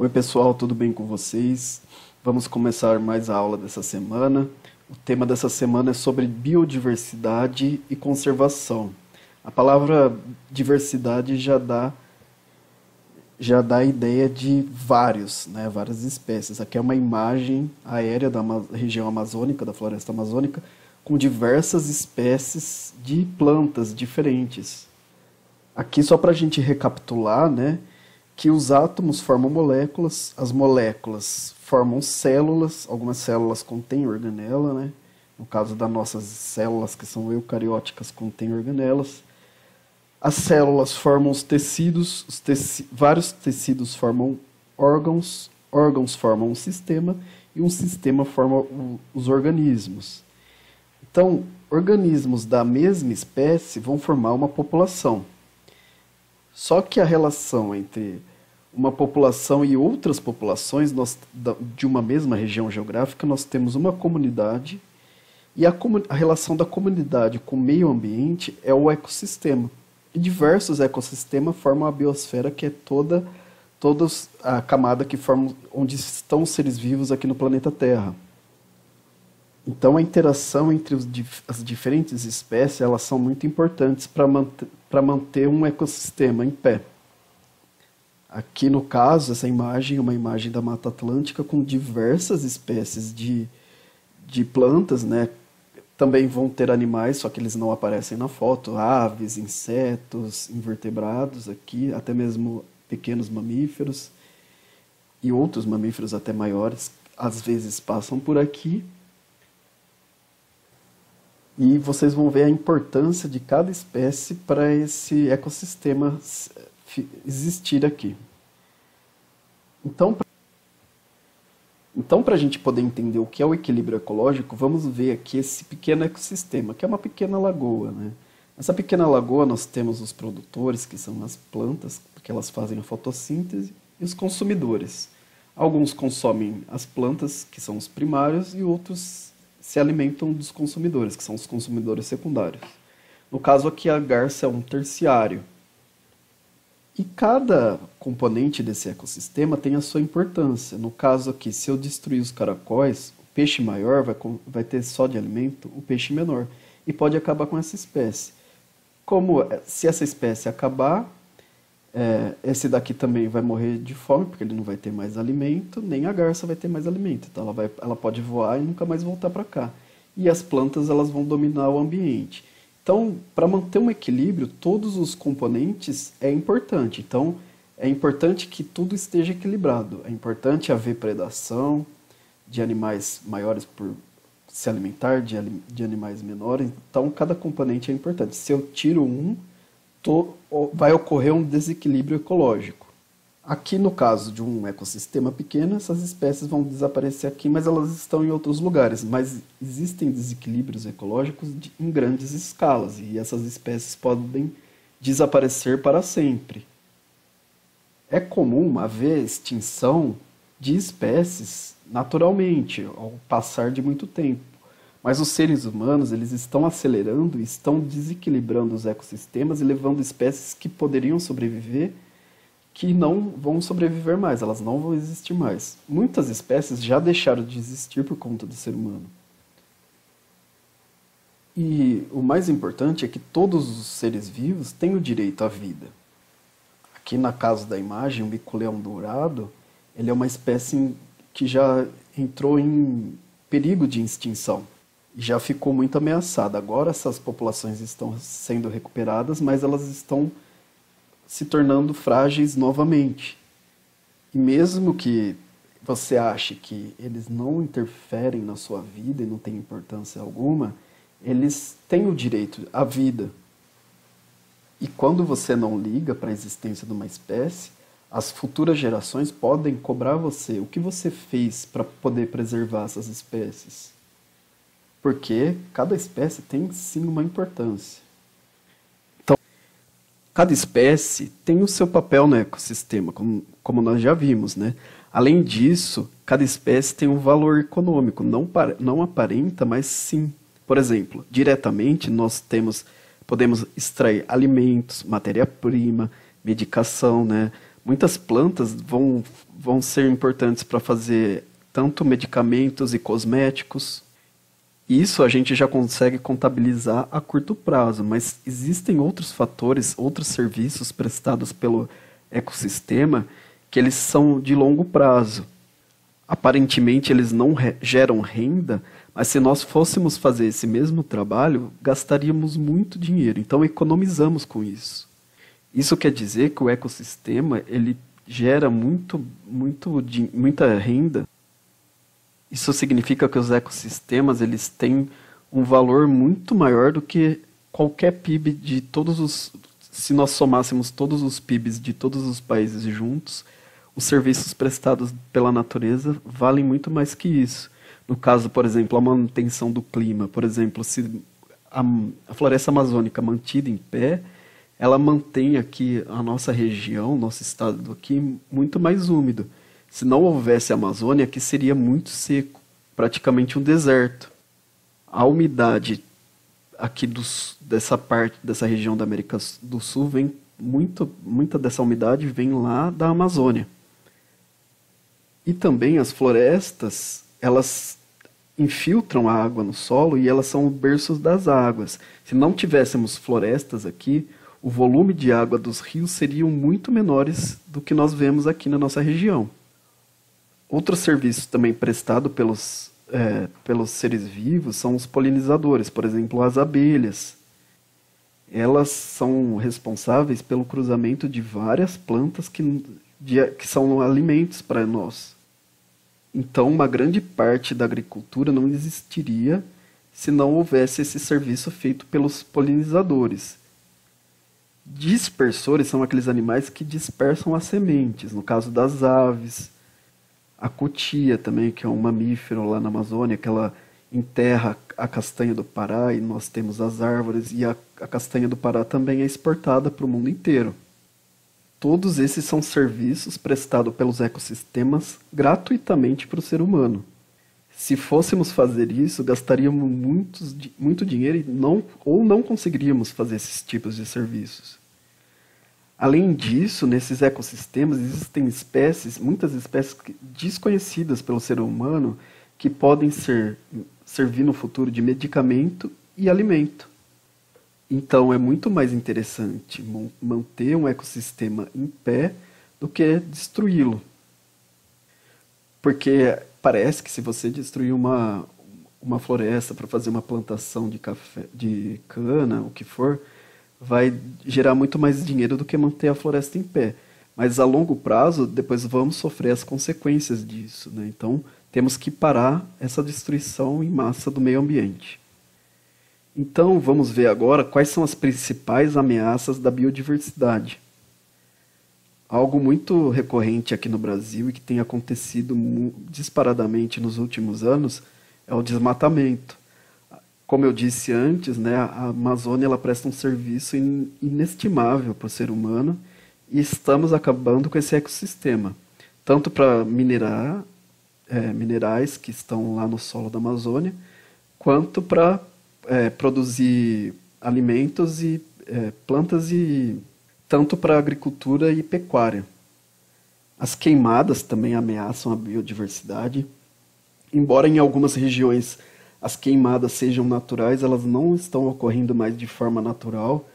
Oi pessoal, tudo bem com vocês? Vamos começar mais a aula dessa semana. O tema dessa semana é sobre biodiversidade e conservação. A palavra diversidade já dá a ideia de várias espécies. Aqui é uma imagem aérea da região amazônica, da floresta amazônica, com diversas espécies de plantas diferentes. Aqui só para a gente recapitular, que os átomos formam moléculas, as moléculas formam células, algumas células contêm organela, no caso das nossas células que são eucarióticas contêm organelas. As células formam os tecidos, vários tecidos formam órgãos, órgãos formam um sistema e um sistema forma os organismos. Então, organismos da mesma espécie vão formar uma população. Só que a relação entre uma população e outras populações de uma mesma região geográfica, nós temos uma comunidade, e a relação da comunidade com o meio ambiente é o ecossistema. E diversos ecossistemas formam a biosfera, que é toda a camada que forma onde estão os seres vivos aqui no planeta Terra. Então a interação entre as diferentes espécies, elas são muito importantes para manter um ecossistema em pé. Aqui no caso, essa imagem é uma imagem da Mata Atlântica com diversas espécies de plantas, Também vão ter animais, só que eles não aparecem na foto, aves, insetos, invertebrados aqui, até mesmo pequenos mamíferos e outros mamíferos até maiores, às vezes passam por aqui. E vocês vão ver a importância de cada espécie para esse ecossistema existir aqui. Então, para a gente poder entender o que é o equilíbrio ecológico, vamos ver aqui esse pequeno ecossistema, que é uma pequena lagoa. Nessa pequena lagoa nós temos os produtores, que são as plantas, porque elas fazem a fotossíntese, e os consumidores. Alguns consomem as plantas, que são os primários, e outros se alimentam dos consumidores, que são os consumidores secundários. No caso aqui, a garça é um terciário. E cada componente desse ecossistema tem a sua importância. No caso aqui, se eu destruir os caracóis, o peixe maior vai ter só de alimento o peixe menor. E pode acabar com essa espécie. Se essa espécie acabar, esse daqui também vai morrer de fome, porque ele não vai ter mais alimento, nem a garça vai ter mais alimento. Então ela pode voar e nunca mais voltar para cá. E as plantas elas vão dominar o ambiente. Então, para manter um equilíbrio, todos os componentes é importante. Então, é importante que tudo esteja equilibrado. É importante haver predação de animais maiores por se alimentar, de animais menores. Então, cada componente é importante. Se eu tiro vai ocorrer um desequilíbrio ecológico. Aqui, no caso de um ecossistema pequeno, essas espécies vão desaparecer aqui, mas elas estão em outros lugares. Mas existem desequilíbrios ecológicos em grandes escalas, e essas espécies podem desaparecer para sempre. É comum haver extinção de espécies naturalmente, ao passar de muito tempo. Mas os seres humanos eles estão acelerando e estão desequilibrando os ecossistemas e levando espécies que poderiam sobreviver que não vão sobreviver mais, elas não vão existir mais. Muitas espécies já deixaram de existir por conta do ser humano. E o mais importante é que todos os seres vivos têm o direito à vida. Aqui na casa da imagem, o mico-leão dourado, ele é uma espécie que já entrou em perigo de extinção. E já ficou muito ameaçada. Agora essas populações estão sendo recuperadas, mas elas estão se tornando frágeis novamente. E mesmo que você ache que eles não interferem na sua vida e não têm importância alguma, eles têm o direito à vida. E quando você não liga para a existência de uma espécie, as futuras gerações podem cobrar você o que você fez para poder preservar essas espécies. Porque cada espécie tem sim uma importância. Cada espécie tem o seu papel no ecossistema, como nós já vimos, Além disso, cada espécie tem um valor econômico, não aparenta, mas sim. Por exemplo, diretamente nós podemos extrair alimentos, matéria-prima, medicação, Muitas plantas vão ser importantes para fazer tanto medicamentos e cosméticos. Isso a gente já consegue contabilizar a curto prazo, mas existem outros fatores, outros serviços prestados pelo ecossistema que eles são de longo prazo. Aparentemente eles não geram renda, mas se nós fôssemos fazer esse mesmo trabalho, gastaríamos muito dinheiro, então economizamos com isso. Isso quer dizer que o ecossistema ele gera muita renda. Isso significa que os ecossistemas eles têm um valor muito maior do que qualquer PIB de todos os... Se nós somássemos todos os PIBs de todos os países juntos, os serviços prestados pela natureza valem muito mais que isso. No caso, por exemplo, a manutenção do clima. Por exemplo, se a floresta amazônica mantida em pé, ela mantém aqui a nossa região, nosso estado aqui, muito mais úmido. Se não houvesse a Amazônia, aqui seria muito seco, praticamente um deserto. A umidade aqui dessa região da América do Sul, muita dessa umidade vem lá da Amazônia. E também as florestas, elas infiltram a água no solo e elas são os berços das águas. Se não tivéssemos florestas aqui, o volume de água dos rios seriam muito menores do que nós vemos aqui na nossa região. Outro serviço também prestado pelos seres vivos são os polinizadores, por exemplo, as abelhas. Elas são responsáveis pelo cruzamento de várias plantas que são alimentos para nós. Então, uma grande parte da agricultura não existiria se não houvesse esse serviço feito pelos polinizadores. Dispersores são aqueles animais que dispersam as sementes, no caso das aves. A cutia também, que é um mamífero lá na Amazônia, que ela enterra a castanha do Pará e nós temos as árvores, e a castanha do Pará também é exportada para o mundo inteiro. Todos esses são serviços prestados pelos ecossistemas gratuitamente para o ser humano. Se fôssemos fazer isso, gastaríamos muito dinheiro ou não conseguiríamos fazer esses tipos de serviços. Além disso, nesses ecossistemas existem muitas espécies desconhecidas pelo ser humano que podem servir no futuro de medicamento e alimento. Então é muito mais interessante manter um ecossistema em pé do que destruí-lo. Porque parece que se você destruir uma floresta para fazer uma plantação de cana, o que for, vai gerar muito mais dinheiro do que manter a floresta em pé. Mas a longo prazo, depois vamos sofrer as consequências disso, né? Então, temos que parar essa destruição em massa do meio ambiente. Então, vamos ver agora quais são as principais ameaças da biodiversidade. Algo muito recorrente aqui no Brasil e que tem acontecido disparadamente nos últimos anos é o desmatamento. Como eu disse antes, né, a Amazônia ela presta um serviço inestimável para o ser humano e estamos acabando com esse ecossistema. Tanto para minerar minerais que estão lá no solo da Amazônia, quanto para produzir alimentos e plantas, e tanto para agricultura e pecuária. As queimadas também ameaçam a biodiversidade. Embora em algumas regiões as queimadas sejam naturais, elas não estão ocorrendo mais de forma natural.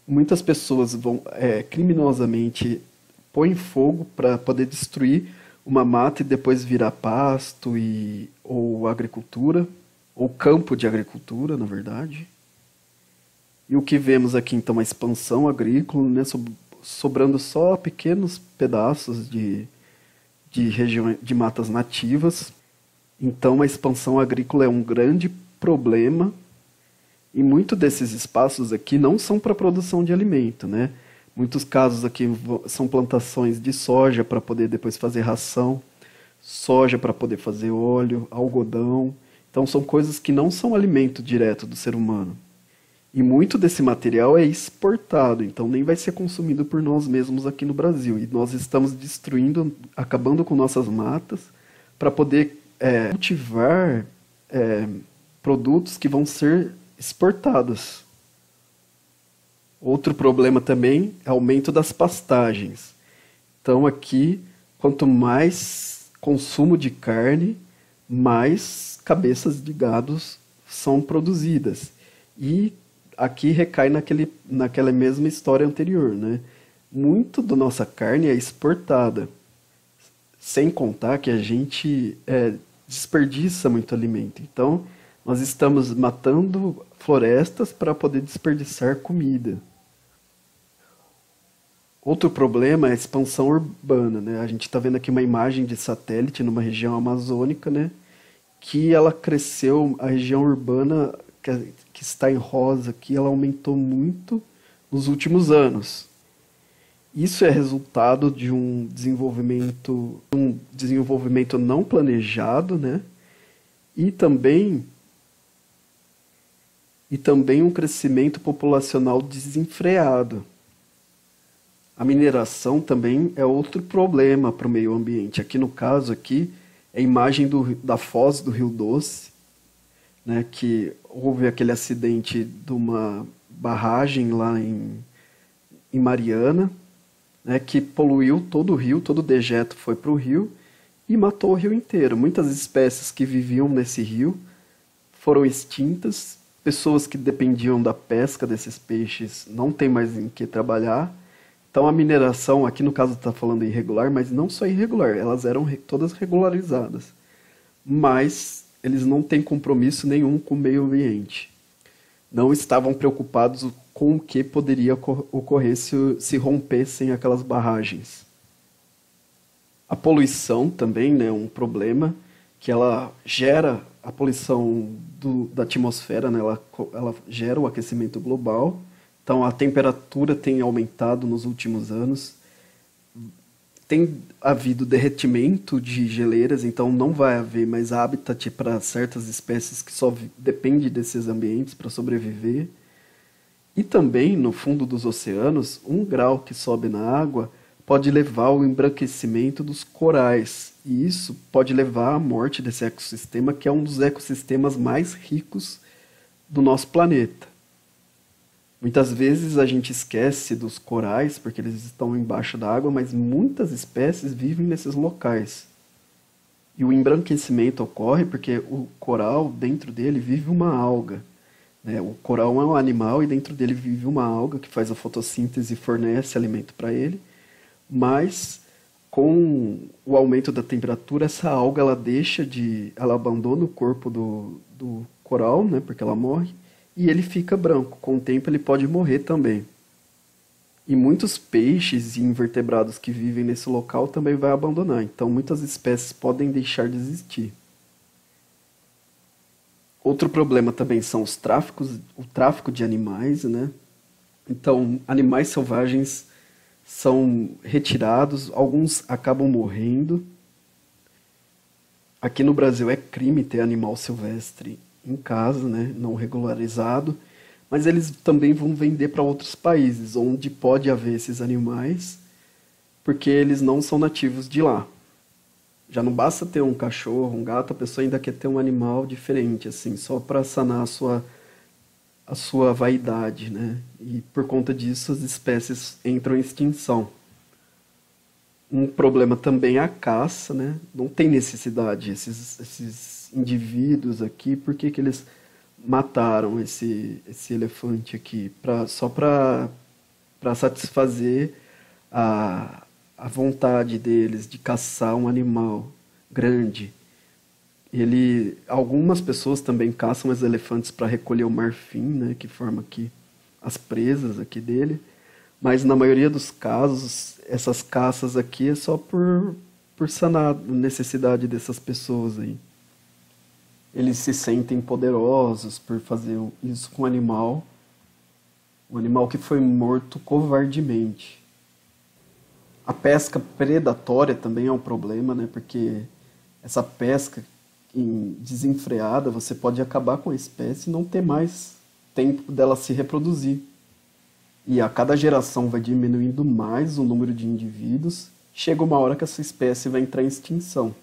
Muitas pessoas vão criminosamente põem fogo para poder destruir uma mata e depois virar pasto ou agricultura, ou campo de agricultura, na verdade. E o que vemos aqui, então, a expansão agrícola, né, sobrando só pequenos pedaços de matas nativas. Então, a expansão agrícola é um grande problema, e muitos desses espaços aqui não são para produção de alimento, né? Muitos casos aqui são plantações de soja para poder depois fazer ração, soja para poder fazer óleo, algodão. Então, são coisas que não são alimento direto do ser humano. E muito desse material é exportado, então nem vai ser consumido por nós mesmos aqui no Brasil. E nós estamos destruindo, acabando com nossas matas, para poder cultivar produtos que vão ser exportados. Outro problema também é o aumento das pastagens. Então aqui, quanto mais consumo de carne, mais cabeças de gados são produzidas. E aqui recai naquela mesma história anterior, né? Muito da nossa carne é exportada, sem contar que a gente desperdiça muito alimento. Então, nós estamos matando florestas para poder desperdiçar comida. Outro problema é a expansão urbana, né? A gente está vendo aqui uma imagem de satélite numa região amazônica, né? Que ela cresceu, a região urbana que está em rosa aqui, ela aumentou muito nos últimos anos. Isso é resultado de um desenvolvimento não planejado, né? E também um crescimento populacional desenfreado. A mineração também é outro problema para o meio ambiente. Aqui no caso aqui é a imagem da foz do Rio Doce, né, que houve aquele acidente de uma barragem lá em Mariana, né, que poluiu todo o rio, todo o dejeto foi para o rio e matou o rio inteiro. Muitas espécies que viviam nesse rio foram extintas, pessoas que dependiam da pesca desses peixes não têm mais em que trabalhar. Então a mineração, aqui no caso está falando irregular, mas não só irregular, elas eram todas regularizadas. Mas eles não têm compromisso nenhum com o meio ambiente. Não estavam preocupados com o que poderia ocorrer se rompessem aquelas barragens. A poluição também, né, é um problema que ela gera a poluição da atmosfera, né, ela gera o aquecimento global. Então a temperatura tem aumentado nos últimos anos. Tem havido derretimento de geleiras, então não vai haver mais habitat para certas espécies que só dependem desses ambientes para sobreviver. E também, no fundo dos oceanos, 1 grau que sobe na água pode levar ao embranquecimento dos corais. E isso pode levar à morte desse ecossistema, que é um dos ecossistemas mais ricos do nosso planeta. Muitas vezes a gente esquece dos corais, porque eles estão embaixo da água, mas muitas espécies vivem nesses locais. E o embranquecimento ocorre porque o coral, dentro dele, vive uma alga. Né? O coral é um animal e dentro dele vive uma alga que faz a fotossíntese e fornece alimento para ele. Mas com o aumento da temperatura, essa alga ela abandona o corpo do coral, né? Porque ela morre. E ele fica branco. Com o tempo ele pode morrer também. E muitos peixes e invertebrados que vivem nesse local também vai abandonar. Então muitas espécies podem deixar de existir. Outro problema também são o tráfico de animais, né? Então animais selvagens são retirados, alguns acabam morrendo. Aqui no Brasil é crime ter animal silvestre em casa, né, não regularizado, mas eles também vão vender para outros países, onde pode haver esses animais, porque eles não são nativos de lá. Já não basta ter um cachorro, um gato, a pessoa ainda quer ter um animal diferente, assim, só para sanar a sua vaidade, né? E por conta disso as espécies entram em extinção. Um problema também é a caça, né? Não tem necessidade, esses indivíduos aqui, por que eles mataram esse elefante aqui? Só para satisfazer a vontade deles de caçar um animal grande. Algumas pessoas também caçam os elefantes para recolher o marfim, né, que forma aqui as presas aqui dele, mas na maioria dos casos essas caças aqui é só por sanar a necessidade dessas pessoas aí. Eles se sentem poderosos por fazer isso com um animal que foi morto covardemente. A pesca predatória também é um problema, né? Porque essa pesca desenfreada, você pode acabar com a espécie e não ter mais tempo dela se reproduzir. E a cada geração vai diminuindo mais o número de indivíduos, chega uma hora que essa espécie vai entrar em extinção.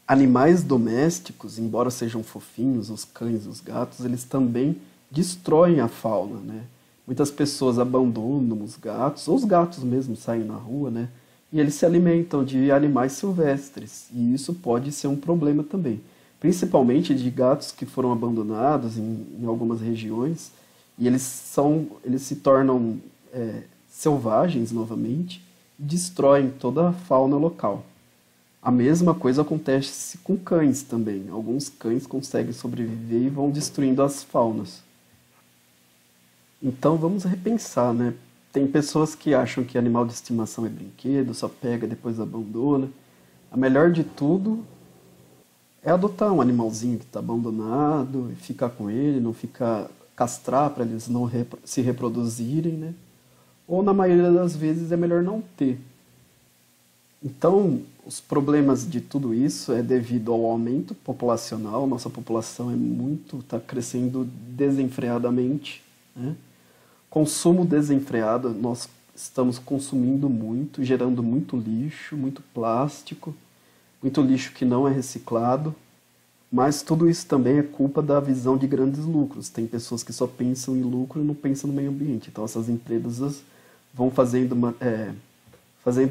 Animais domésticos, embora sejam fofinhos, os cães, os gatos, eles também destroem a fauna, né? Muitas pessoas abandonam os gatos, ou os gatos mesmo saem na rua, né? E eles se alimentam de animais silvestres, e isso pode ser um problema também. Principalmente de gatos que foram abandonados em algumas regiões, e eles se tornam selvagens novamente, e destroem toda a fauna local. A mesma coisa acontece com cães também. Alguns cães conseguem sobreviver e vão destruindo as faunas. Então vamos repensar, né? Tem pessoas que acham que animal de estimação é brinquedo, só pega e depois abandona. A melhor de tudo é adotar um animalzinho que está abandonado e ficar com ele, não ficar castrar para eles não se reproduzirem, né? Ou na maioria das vezes é melhor não ter. Então, os problemas de tudo isso é devido ao aumento populacional. Nossa população está crescendo desenfreadamente, né? Consumo desenfreado, nós estamos consumindo muito, gerando muito lixo que não é reciclado, mas tudo isso também é culpa da visão de grandes lucros. Tem pessoas que só pensam em lucro e não pensam no meio ambiente. Então essas empresas vão fazendo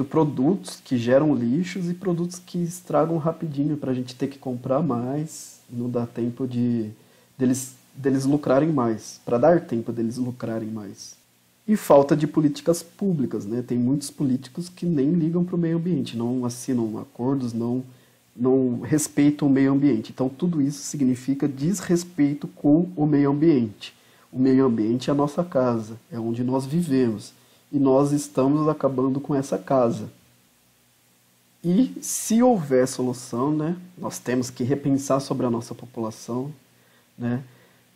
produtos que geram lixos e produtos que estragam rapidinho para a gente ter que comprar mais, não dá tempo deles lucrarem mais, para dar tempo deles lucrarem mais. E falta de políticas públicas, né? Tem muitos políticos que nem ligam para o meio ambiente, não assinam acordos, não respeitam o meio ambiente. Então tudo isso significa desrespeito com o meio ambiente. O meio ambiente é a nossa casa, é onde nós vivemos. E nós estamos acabando com essa casa. E se houver solução, né, nós temos que repensar sobre a nossa população, né?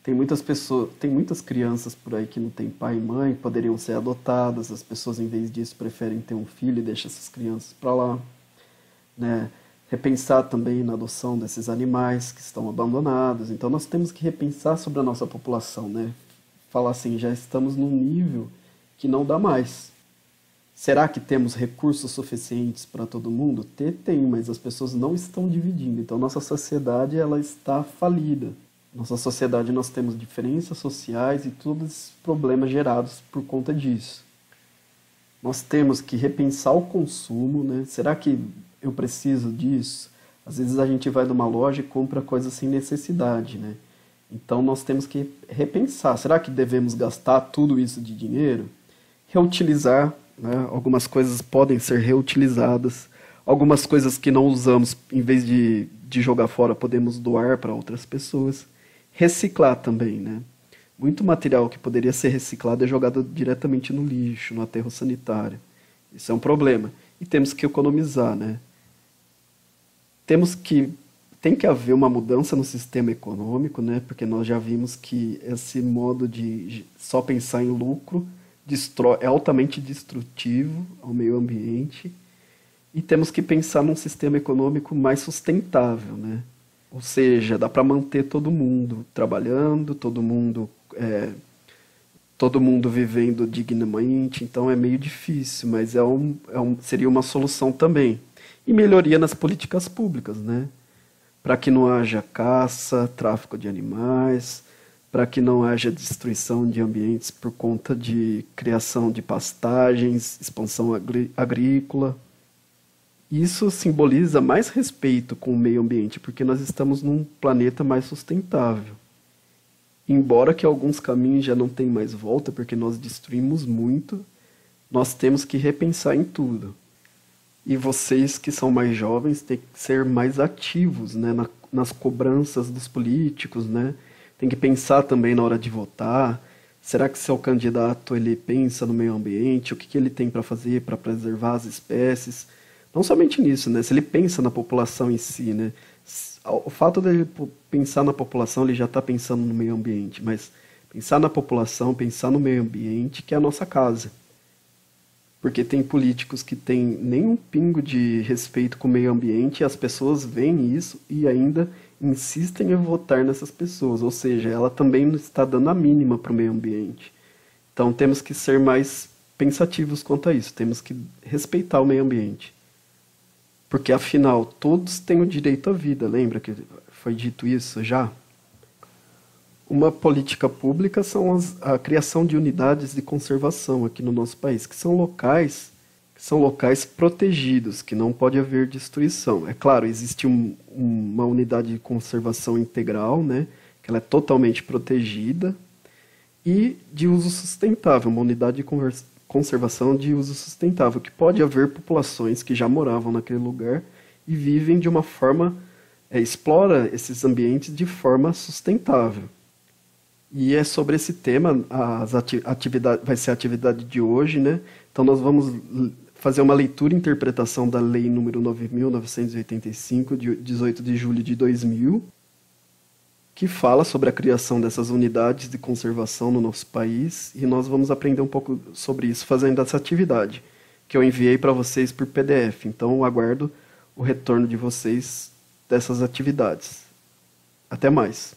Tem muitas crianças por aí que não têm pai e mãe, poderiam ser adotadas, as pessoas em vez disso preferem ter um filho e deixam essas crianças para lá, né? Repensar também na adoção desses animais que estão abandonados. Então nós temos que repensar sobre a nossa população, né? Falar assim, já estamos num nível que não dá mais. Será que temos recursos suficientes para todo mundo? Tem, mas as pessoas não estão dividindo. Então nossa sociedade ela está falida. Nossa sociedade nós temos diferenças sociais e todos os problemas gerados por conta disso. Nós temos que repensar o consumo, né? Será que eu preciso disso? Às vezes a gente vai numa loja e compra coisas sem necessidade, né? Então nós temos que repensar. Será que devemos gastar tudo isso de dinheiro? Reutilizar, né? Algumas coisas podem ser reutilizadas. Algumas coisas que não usamos, em vez de jogar fora, podemos doar para outras pessoas. Reciclar também, né? Muito material que poderia ser reciclado é jogado diretamente no lixo, no aterro sanitário. Isso é um problema. E temos que economizar, né? Tem que haver uma mudança no sistema econômico, né? Porque nós já vimos que esse modo de só pensar em lucro é altamente destrutivo ao meio ambiente. E temos que pensar num sistema econômico mais sustentável, né? Ou seja, dá para manter todo mundo trabalhando, todo mundo vivendo dignamente, então é meio difícil, mas seria uma solução também. E melhoria nas políticas públicas, né? Para que não haja caça, tráfico de animais, para que não haja destruição de ambientes por conta de criação de pastagens, expansão agrícola. Isso simboliza mais respeito com o meio ambiente, porque nós estamos num planeta mais sustentável. Embora que alguns caminhos já não tenham mais volta, porque nós destruímos muito, nós temos que repensar em tudo. E vocês que são mais jovens têm que ser mais ativos, né, nas cobranças dos políticos, né? Tem que pensar também na hora de votar. Será que seu candidato ele pensa no meio ambiente? O que ele tem para fazer para preservar as espécies? Não somente nisso, né? Se ele pensa na população em si, né? O fato dele pensar na população, ele já está pensando no meio ambiente, mas pensar na população, pensar no meio ambiente, que é a nossa casa. Porque tem políticos que têm nenhum pingo de respeito com o meio ambiente e as pessoas veem isso e ainda insistem em votar nessas pessoas. Ou seja, ela também não está dando a mínima para o meio ambiente. Então temos que ser mais pensativos quanto a isso. Temos que respeitar o meio ambiente. Porque, afinal, todos têm o direito à vida. Lembra que foi dito isso já? Uma política pública são a criação de unidades de conservação aqui no nosso país, que são locais protegidos, que não pode haver destruição. É claro, existe uma unidade de conservação integral, né, que ela é totalmente protegida, e de uso sustentável, uma unidade de conservação de uso sustentável, que pode haver populações que já moravam naquele lugar e vivem de uma forma, explora esses ambientes de forma sustentável. E é sobre esse tema, vai ser a atividade de hoje, né? Então nós vamos fazer uma leitura e interpretação da Lei número 9.985, de 18 de julho de 2000, que fala sobre a criação dessas unidades de conservação no nosso país, e nós vamos aprender um pouco sobre isso fazendo essa atividade, que eu enviei para vocês por PDF. Então eu aguardo o retorno de vocês dessas atividades. Até mais!